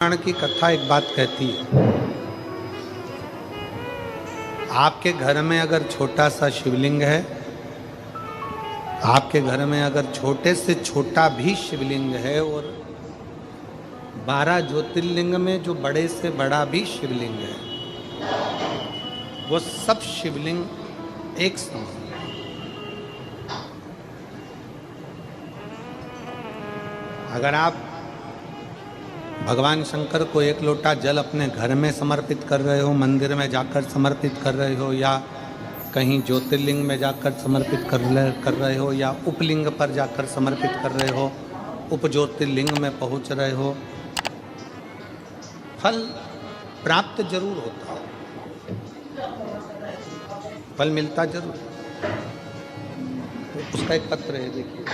पुराण की कथा एक बात कहती है, आपके घर में अगर छोटा सा शिवलिंग है, आपके घर में अगर छोटे से छोटा भी शिवलिंग है और 12 ज्योतिर्लिंग में जो बड़े से बड़ा भी शिवलिंग है, वो सब शिवलिंग एक समान। अगर आप भगवान शंकर को एक लोटा जल अपने घर में समर्पित कर रहे हो, मंदिर में जाकर समर्पित कर रहे हो, या कहीं ज्योतिर्लिंग में जाकर समर्पित कर रहे हो, या उपलिंग पर जाकर समर्पित कर रहे हो, उप ज्योतिर्लिंग में पहुंच रहे हो, फल प्राप्त जरूर होता है, फल मिलता जरूर। तो उसका एक पत्र है, देखिए,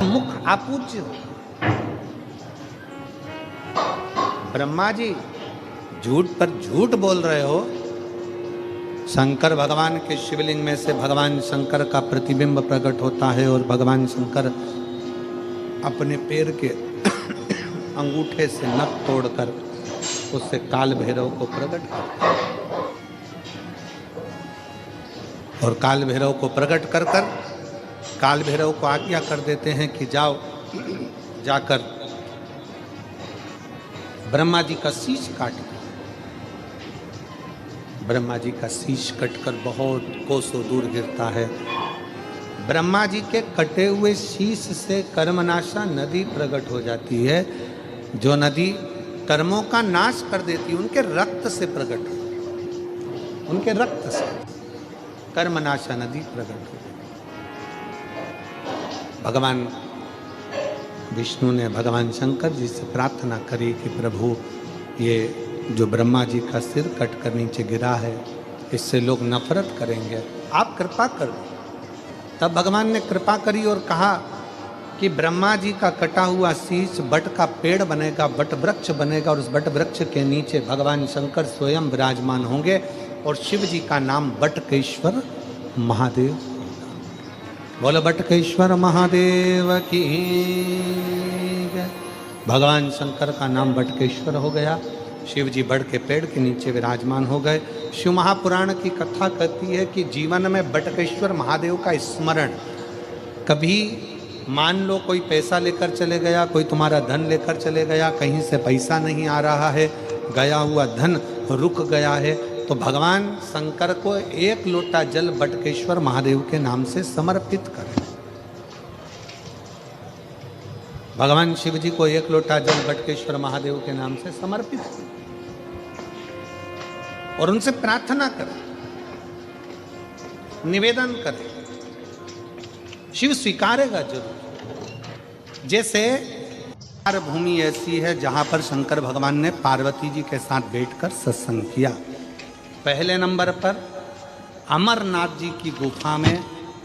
मुख आपूज्य हो। ब्रह्मा जी झूठ पर झूठ बोल रहे हो। शंकर भगवान के शिवलिंग में से भगवान शंकर का प्रतिबिंब प्रकट होता है और भगवान शंकर अपने पैर के अंगूठे से नख तोड़कर उससे काल भैरव को प्रकट करते हैं और काल भैरव को प्रकट कर कर काल भैरव को आज्ञा कर देते हैं कि जाओ, जाकर ब्रह्मा जी का शीश काट दो। ब्रह्मा जी का शीश कटकर बहुत कोसों दूर गिरता है। ब्रह्मा जी के कटे हुए शीश से कर्मनाशा नदी प्रकट हो जाती है, जो नदी कर्मों का नाश कर देती है। उनके रक्त से प्रकट हो, उनके रक्त से कर्मनाशा नदी प्रकट हो। भगवान विष्णु ने भगवान शंकर जी से प्रार्थना करी कि प्रभु, ये जो ब्रह्मा जी का सिर कट कर नीचे गिरा है, इससे लोग नफरत करेंगे, आप कृपा करो। तब भगवान ने कृपा करी और कहा कि ब्रह्मा जी का कटा हुआ शीश बट का पेड़ बनेगा, बट वृक्ष बनेगा, और उस बट वृक्ष के नीचे भगवान शंकर स्वयं विराजमान होंगे और शिव जी का नाम बटकेश्वर महादेव। बोलो बटकेश्वर महादेव की। भगवान शंकर का नाम बटकेश्वर हो गया। शिव जी बट के पेड़ के नीचे विराजमान हो गए। शिव महापुराण की कथा कहती है कि जीवन में बटकेश्वर महादेव का स्मरण, कभी मान लो कोई पैसा लेकर चले गया, कोई तुम्हारा धन लेकर चले गया, कहीं से पैसा नहीं आ रहा है, गया हुआ धन रुक गया है, तो भगवान शंकर को एक लोटा जल बटकेश्वर महादेव के नाम से समर्पित करें। भगवान शिव जी को एक लोटा जल बटकेश्वर महादेव के नाम से समर्पित करें और उनसे प्रार्थना करें, निवेदन करें। शिव स्वीकारेगा जरूर। जैसे भूमि ऐसी है जहां पर शंकर भगवान ने पार्वती जी के साथ बैठकर सत्संग किया। पहले नंबर पर अमरनाथ जी की गुफा में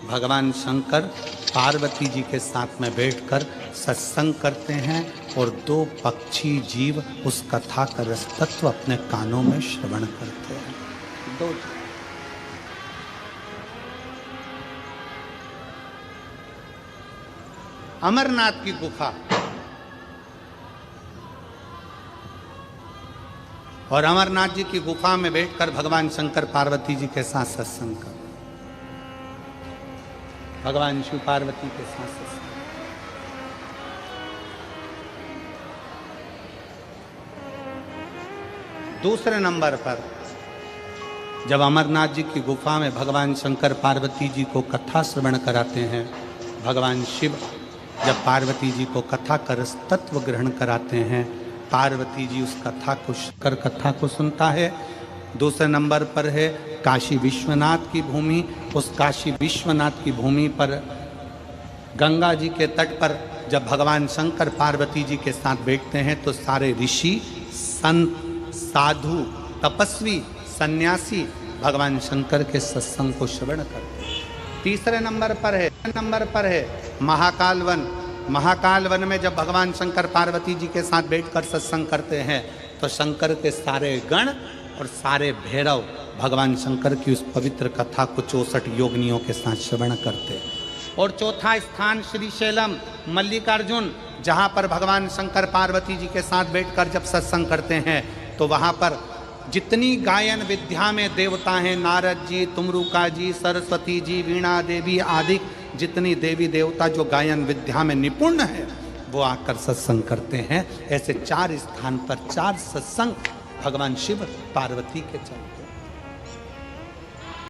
भगवान शंकर पार्वती जी के साथ में बैठकर सत्संग करते हैं और 2 पक्षी जीव उस कथा का रस तत्व अपने कानों में श्रवण करते हैं। 2 अमरनाथ की गुफा और अमरनाथ जी की गुफा में बैठकर भगवान शंकर पार्वती जी के साथ सत्संग कर, भगवान शिव पार्वती के साथ सत्संग। दूसरे नंबर पर जब अमरनाथ जी की गुफा में भगवान शंकर पार्वती जी को कथा श्रवण कराते हैं, भगवान शिव जब पार्वती जी को कथा का रस तत्व ग्रहण कराते हैं, पार्वती जी उस कथा को सुनता है। दूसरे नंबर पर है काशी विश्वनाथ की भूमि। उस काशी विश्वनाथ की भूमि पर गंगा जी के तट पर जब भगवान शंकर पार्वती जी के साथ बैठते हैं तो सारे ऋषि, संत, साधु, तपस्वी, सन्यासी भगवान शंकर के सत्संग को श्रवण करते हैं। तीसरे नंबर पर है महाकाल वन। महाकाल वन में जब भगवान शंकर पार्वती जी के साथ बैठकर सत्संग करते हैं तो शंकर के सारे गण और सारे भैरव भगवान शंकर की उस पवित्र कथा को 64 योगिनियों के साथ श्रवण करते हैं। और चौथा स्थान श्रीशैलम, मल्लिकार्जुन जहाँ पर भगवान शंकर पार्वती जी के साथ बैठकर जब सत्संग करते हैं तो वहाँ पर जितनी गायन विद्या में देवता हैं, नारद जी, तुमरुका जी, सरस्वती जी, वीणा देवी आदि जितनी देवी देवता जो गायन विद्या में निपुण है वो आकर सत्संग करते हैं। ऐसे 4 स्थान पर 4 सत्संग भगवान शिव पार्वती के चलते